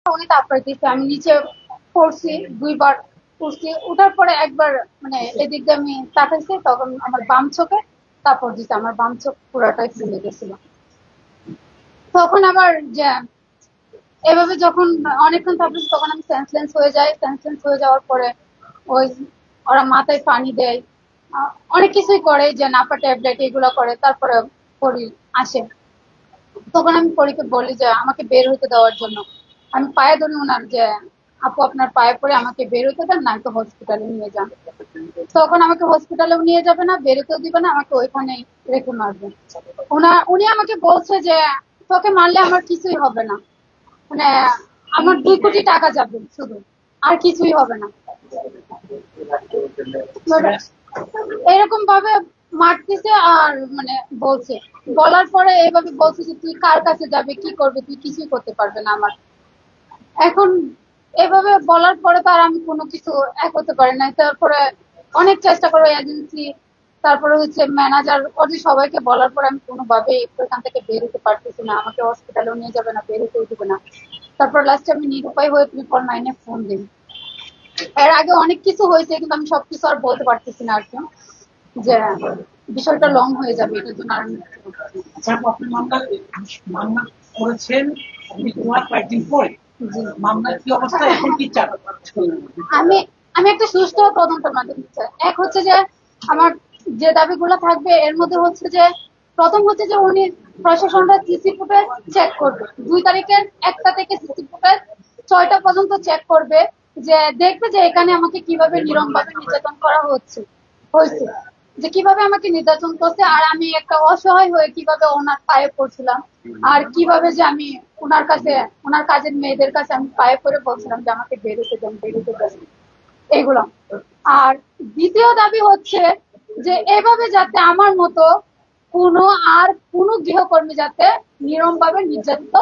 উনি তারপরে দিচ্ছে, আমি নিচে পড়ছি, দুইবার পড়ছি, উঠার পরে একবার মানে এদিক দিয়ে আমি তাকাইছি, তখন আমার বাম চোখে তারপর দিচ্ছে, আমার বাম চোখ পুরাটাই ফুলে গেছিল। তখন আবার যে এভাবে যখন অনেকক্ষণ থাকবে তখন আমি সেন্সলেন্স হয়ে যাই, সেন্সলেন্স হয়ে যাওয়ার পরে ওই ওরা মাথায় পানি দেয়, অনেক কিছুই করে, যে নাপা ট্যাবলেট এগুলো করে, তারপরে পরি আসে। তখন আমি পরীকে বলি যে আমাকে বের হতে দেওয়ার জন্য। আমি পায়ে ধরি ওনার, যে আপু আপনার পায়ে পড়ে আমাকে বের হতে দেন, নয়তো হসপিটালে নিয়ে যান। তখন আমাকে হসপিটালেও নিয়ে যাবে না, বেরোতেও দিবে না, আমাকে ওইখানেই রেখে মারবে। উনি আমাকে বলছে যে তোকে মারলে আমার কিছুই হবে না, মানে আমার 2 কোটি টাকা যাবে শুধু, আর কিছুই হবে না। এরকম ভাবে মারতেছে, আর মানে বলছে, বলার পরে এইভাবে বলছে যে তুই কার কাছে যাবে, কি করবে, তুই কিছুই করতে পারবে না আমার। এখন এভাবে বলার পরে তো আর আমি কোনো কিছু এক হতে পারি না। তারপরে অনেক চেষ্টা করবো এজেন্সি, তারপরে হচ্ছে ম্যানেজার, ওদের সবাইকে বলার পরে আমি কোনোভাবেই ওইখান থেকে বের হতে পারতেছি না, আমাকে হসপিটালেও নিয়ে যাবে না, বের হতেও দিবে না। তারপর লাস্টে আমি নিরুপায় হয়ে 999 ফোন দিই। এর আগে অনেক কিছু হয়েছে, কিন্তু আমি সবকিছু আর বলতে পারতেছি না আর কি, যে বিষয়টা লং হয়ে যাবে, এটার জন্য আর আচ্ছা, আপনি মামলা মামলা করেছেন, আপনি তোমার কয়েকদিন পরে মামলার কি অবস্থা, এখন কি চান? আমি আমি একটা সুষ্ঠু তদন্তের মাধ্যমে চাই। এক হচ্ছে যে আমার যে দাবিগুলো থাকবে এর মধ্যে হচ্ছে যে প্রথম হচ্ছে যে উনি প্রশাসনরা সিসি ফুটেজ চেক করবে, 2 তারিখের 1টা থেকে সিসি ফুটেজ 6টা পর্যন্ত চেক করবে, যে দেখবে যে এখানে আমাকে কিভাবে নিরমভাবে নির্যাতন করা হয়েছে, যে কিভাবে আমাকে নির্যাতন করছে, আর আমি একটা অসহায় হয়ে কিভাবে ওনার পায়ে পড়ছিলাম, আর কিভাবে যে আমি ওনার কাছে, ওনার কাজের মেয়েদের কাছে আমি পায়ে পড়ে বলছিলাম যে আমাকে বেরোতে দেন, বেরোতে দেন, এইগুলো। আর দ্বিতীয় দাবি হচ্ছে যে এভাবে যাতে আমার মতো কোনো আর কোনো গৃহকর্মী যাতে নিরমভাবে নির্যাতিত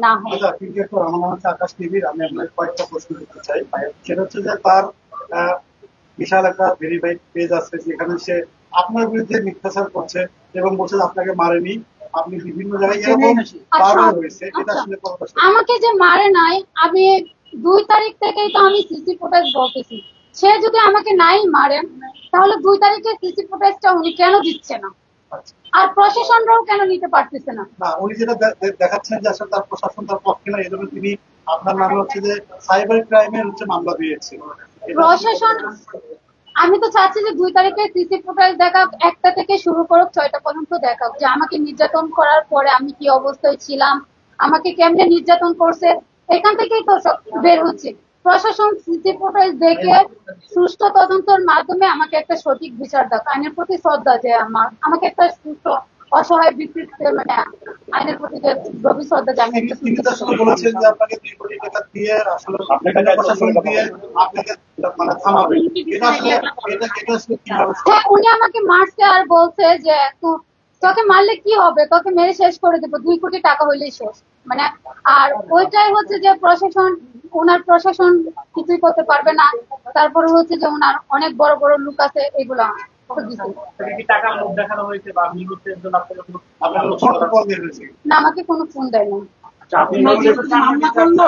না হয়। আচ্ছা, ক্রিকেট রহমান হচ্ছে আকাশ টিভির, আমি আপনাকে কয়েকটা প্রশ্ন করতে চাই। সেটা হচ্ছে যে তার বিশাল একটা ভেরিফাইড পেজ আছে, যেখানে সে আপনার বিরুদ্ধে মিথ্যাচার করছে এবং বলছে যে আপনাকে মারেনি, আপনি বিভিন্ন জায়গায় এরকম বারবার হয়েছে, এটা আসলে কতটা? আমাকে যে মারে নাই, আমি 2 তারিখ থেকেই তো আমি সিসি ফুটেজ বলতেছি। সে যদি আমাকে নাই মারেন, তাহলে 2 তারিখের সিসি ফুটেজটা উনি কেন দিচ্ছে না, আর প্রশাসনরাও কেন নিতে পারতেছে না? না, উনি যেটা দেখাচ্ছেন যে আসলে তার প্রশাসন তার পক্ষে না, এই জন্য তিনি আপনার নামে হচ্ছে যে সাইবার ক্রাইমের হচ্ছে মামলা দিয়েছে। প্রশাসন, আমি তো চাচ্ছি যে 2 তারিখে সিসি ফুটেজ দেখাক, 1টা থেকে শুরু করুক, 6টা পর্যন্ত দেখাক, যে আমাকে নির্যাতন করার পরে আমি কি অবস্থায় ছিলাম, আমাকে কেমনে নির্যাতন করছে, এখান থেকেই তো সব বের হচ্ছে। প্রশাসন সিসি ফুটেজ দেখে সুষ্ঠু তদন্তের মাধ্যমে আমাকে একটা সঠিক বিচার দাও, আইনের প্রতি শ্রদ্ধা, যে আমাকে একটা সুষ্ঠু অসহায় ব্যক্তিত্ব, মানে আইনের প্রতি যে গভীর শ্রদ্ধা, যে আমি একটা তিনি তো আসলে বলেছেন যে আপনাকে 2 কোটি টাকা দিয়ে আসলে প্রশাসন দিয়ে আপনাকে মানে থামাবে, এটা আসলে এটা আসলে কিভাবে? হ্যাঁ, উনি আমাকে মারছে আর বলছে যে তোকে মারলে কি হবে, তোকে মেরে শেষ করে দেবো, 2 কোটি টাকা হইলেই শেষ, মানে। আর ওইটাই হচ্ছে যে প্রশাসন, ওনার প্রশাসন কিছুই করতে পারবে না। তারপরে হচ্ছে যে ওনার অনেক বড় বড় লোক আছে, এগুলা টাকার লোভ দেখানো হয়েছে বা মিনিটের জন্য না, আমাকে কোনো ফোন দেয় না। মামলা করলো,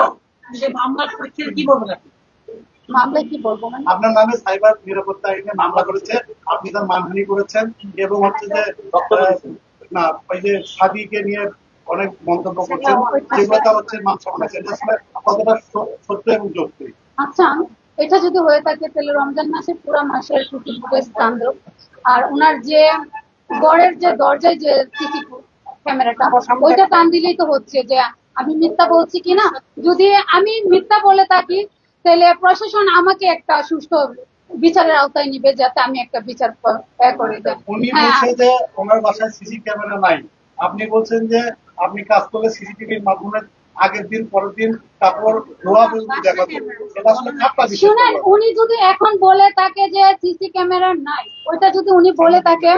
সে মামলার পক্ষে কি বলবেন আপনি? মামলায় কি বলবো, মানে আপনার নামে সাইবার নিরাপত্তা আইনে মামলা করেছে, আপনি তার মানহানি করেছেন এবং হচ্ছে যে না, ওই যে সাদিকে নিয়ে অনেক মন্তব্য করছেন, যেগুলো তার হচ্ছে মান সম্মান, এটা আসলে কতটা সত্য এবং যৌক্তিক? আচ্ছা, এটা যদি হয়ে থাকে তাহলে রমজান মাসে পুরো মাসের সিসি ফুটেজ টান দাও। আর ওনার যে ঘরের যে দরজায় যে সিসি ক্যামেরাটা, ওইটা টান দিলেই তো হচ্ছে, যে আমি মিথ্যা বলছি কিনা। যদি আমি মিথ্যা বলে থাকি, তাহলে প্রশাসন আমাকে একটা সুষ্ঠু বিচারের আওতায় নিবে, যাতে আমি একটা বিচার করে দেয়। উনি বলছেন যে ওনার বাসায় সিসি ক্যামেরা নাই, আপনি বলছেন যে আপনি কাজ করলে সিসিটিভির মাধ্যমে আগের দিন পরের দিন কাপড় ধোয়া পর্যন্ত দেখা যাবে, এটা আসলে খারাপ বিষয়। শুনেন, উনি যদি এখন বলে থাকে যে সিসি ক্যামেরা নাই, ওইটা যদি উনি বলে থাকে,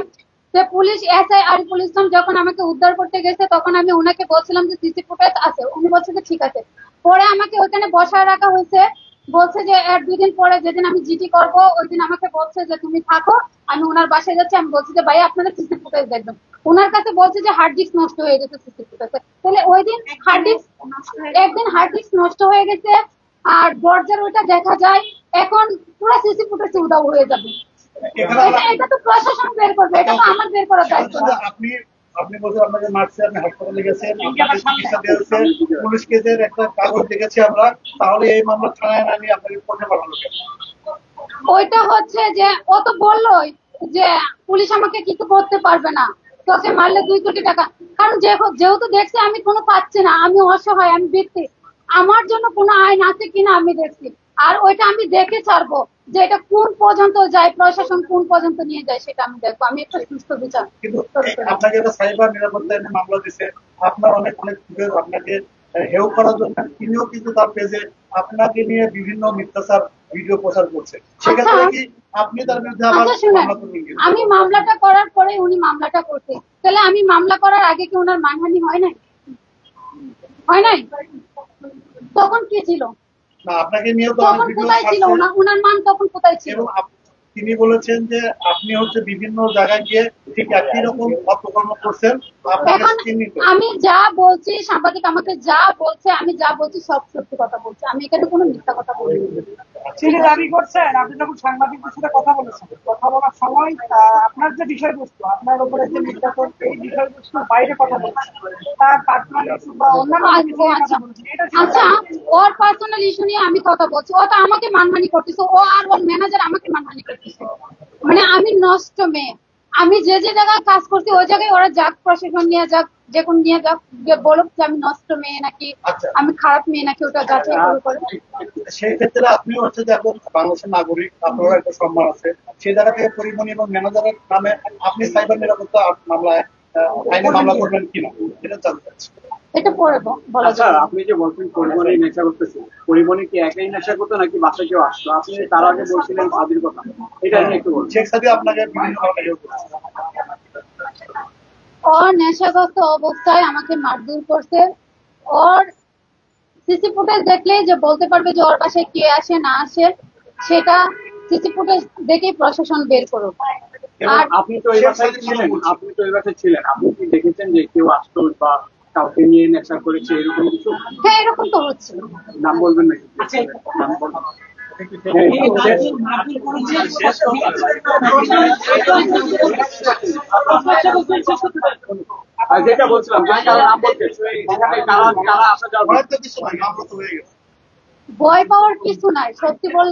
যে পুলিশ এসআই আরিফুল ইসলাম যখন আমাকে উদ্ধার করতে গেছে, তখন আমি ওনাকে বলছিলাম যে সিসি ফুটেজ আছে, উনি বলছে যে ঠিক আছে। পরে আমাকে ওখানে বসায় রাখা হয়েছে, বলছে যে এর 2 দিন পরে যেদিন আমি জিডি করব, ওই দিন আমাকে বলছে যে তুমি থাকো, আমি ওনার বাসায় যাচ্ছি। আমি বলছি যে ভাই আপনারা সিসি ফুটেজ দেখবেন। ওনার কাছে বলছে যে হার্ড ডিস্ক নষ্ট হয়ে গেছে সিসি ফুটেজে। তাহলে ওই দিন হার্ড ডিস্ক একদিন হার্ড ডিস্ক নষ্ট হয়ে গেছে আর দরজার ওইটা দেখা যায়, এখন পুরো সিসি ফুটেজ উধাও হয়ে যাবে। এটা তো প্রশাসন বের করবে, এটা তো আমার বের করার দায়িত্ব না। আপনি আপনি বলছেন আপনাকে মারছে, আপনি হাসপাতালে গেছেন, আপনাকে চিকিৎসা দেওয়া হয়েছে, পুলিশ কেসের একটা কাগজ দেখেছি আমরা, তাহলে এই মামলা থানায় না নিয়ে আপনাকে কোর্টে পাঠানো কেন? ওইটা হচ্ছে যে ও তো বললোই যে পুলিশ আমাকে কিছু করতে পারবে না, তোকে মারলে 2 কোটি টাকা। কারণ যেহেতু দেখছি আমি কোনো পাচ্ছি না, আমি অসহায়, আমি ব্যক্তি, আমার জন্য কোনো আইন আছে কিনা আমি দেখছি। আর ওইটা আমি দেখে ছাড়বো যে এটা কোন পর্যন্ত যায়, প্রশাসন কোন পর্যন্ত নিয়ে যায়, সেটা আমি দেখবো। আমি একটা সুস্থ বিচার কিন্তু আপনাকে একটা সাইবার নিরাপত্তা আইনে মামলা দিছে, আপনার অনেক অনেক যুগের আপনাকে হেয় করার জন্য তিনিও কিন্তু তার পেজে আপনাকে নিয়ে বিভিন্ন মিথ্যাচার ভিডিও প্রচার করছে। সেক্ষেত্রে কি আপনি তার বিরুদ্ধে আবার আচ্ছা শুনেন, মামলা করবেন কিনা? আমি মামলাটা করার পরে উনি মামলাটা করতে, তাহলে আমি মামলা করার আগে কি ওনার মানহানি হয় নাই? হয় নাই? তখন কি ছিল? না, আপনাকে নিয়েও তো অনেক তখন ভিডিও কোথায় ছিল ছাড়ছে ওনার মান? তখন কোথায় ছিল? এবং তিনি বলেছেন যে আপনি হচ্ছে বিভিন্ন জায়গায় গিয়ে ঠিক একই রকম অপকর্ম করছেন, আপনাকে এখন চিহ্নিত। আমি যা বলছি, সাংবাদিক আমাকে যা বলছে, আমি যা বলছি সব সত্যি কথা বলছি, আমি এখানে কোনো মিথ্যা কথা বলিনি। তিনি দাবি করছেন আপনি যখন সাংবাদিকদের সাথে কথা বলেছেন, কথা বলার সময় আপনার যে বিষয়বস্তু, আপনার উপরে যে নির্যাতন, এই বিষয়বস্তুর বাইরে কথা বলছেন, তার পার্সোনাল ইস্যু বা অন্যান্য কিছু নিয়ে কথা বলছেন, এটা আচ্ছা, ওর পার্সোনাল ইস্যু নিয়ে আমি কথা বলছি, ও তো আমাকে মানহানি করতেছে, ও আর ওর ম্যানেজার আমাকে মানহানি করতেছে। মানে আমি নষ্ট মেয়ে, আমি যে যে জায়গায় কাজ করছি ওই জায়গায় ওরা যাক, প্রশাসন নিয়ে যাক, যে কোন নিয়ে যাক, যে বলুক যে আমি নষ্ট মেয়ে নাকি আচ্ছা। আমি খারাপ মেয়ে নাকি, ওটা যাচাই করে। সেই ক্ষেত্রে আপনিও হচ্ছে যে এখন বাংলাদেশের নাগরিক, আপনারও একটা সম্মান আছে, সেই জায়গা থেকে পরিমণি এবং ম্যানেজারের নামে আপনি সাইবার নিরাপত্তা মামলায় আইনে মামলা করবেন কিনা এটা জানতে চাচ্ছি। এটা পরে বলা আচ্ছা, যাবে। আপনি যে বলছেন পরিমণি নেশা করতেছে, পরিমণি কি একাই নেশা করতো নাকি বাসায় কেউ আসতো? আপনি তার আগে বলছিলেন সাদির কথা, এটা নিয়ে একটু বলছেন। শেখ সাদি আপনাকে বিভিন্ন ধরনের হেয় করছে। ওর নেশাগ্রস্ত অবস্থায় আমাকে মারধর করছে। ওর সিসি ফুটেজ দেখলেই যে বলতে পারবে যে ওর বাসায় কে আসে না আসে, সেটা সিসি ফুটেজ দেখেই প্রশাসন বের করুক। এবং আর আপনি তো এই বাসায় ছিলেন, আপনি তো এই বাসায় ছিলেন, আপনি কি দেখেছেন যে কেউ আসতো বা কাউকে নিয়ে নেশা করেছে এরকম কিছু? হ্যাঁ, এরকম তো হচ্ছে। নাম বলবেন নাকি? নাম বলবেন। আর যেটা বলছিলাম যে কারা নাম বলতে, এখানে কারা কারা আসা যাওয়া অনেক তো কিছু নাই, মামলা তো হয়ে গেছে। ভয় পাওয়ার কিছু নাই, সত্যি বল,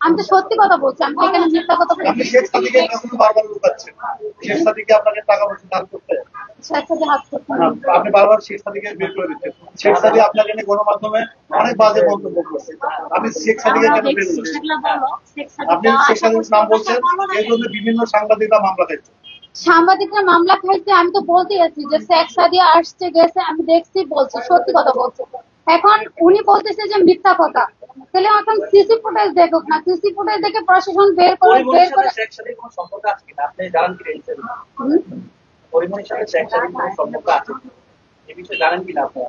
আমি তো সত্যি কথা বলছি, আমি তো এখানে মিথ্যা কথা বলি। আপনি শেখ সাদিকে এখনো বারবার লুকাচ্ছেন, শেখ সাদিকে আপনাকে টাকা পয়সা দান করতে, সাথে হাত করতে না, আপনি বারবার শেখ সাদিকে বের করে দিচ্ছেন। শেখ সাদি আপনাকে নিয়ে গণমাধ্যমে অনেক বাজে মন্তব্য করছে, আপনি শেখ সাদিকে কেন বের করছেন? আপনি শেখ সাদির নাম বলছেন, এই জন্য বিভিন্ন সাংবাদিকরা মামলা খাইছে। সাংবাদিকরা মামলা খাইছে, আমি তো বলতেই আছি যে শেখ সাদিয়া আসছে গেছে, আমি দেখছি, বলছি সত্যি কথা বলছি। এখন উনি বলতেছে যে মিথ্যা কথা, তাহলে এখন সিসি ফুটেজ দেখুক না, সিসি ফুটেজ দেখে প্রশাসন বের করে শেখ সাদির কোনো সম্পর্ক আছে কিনা আপনি জানেন কিনা? হুম? পরিমণির সাথে শেখ সাদির কোনো সম্পর্ক আছে, এই বিষয়ে জানেন কিনা আপনারা?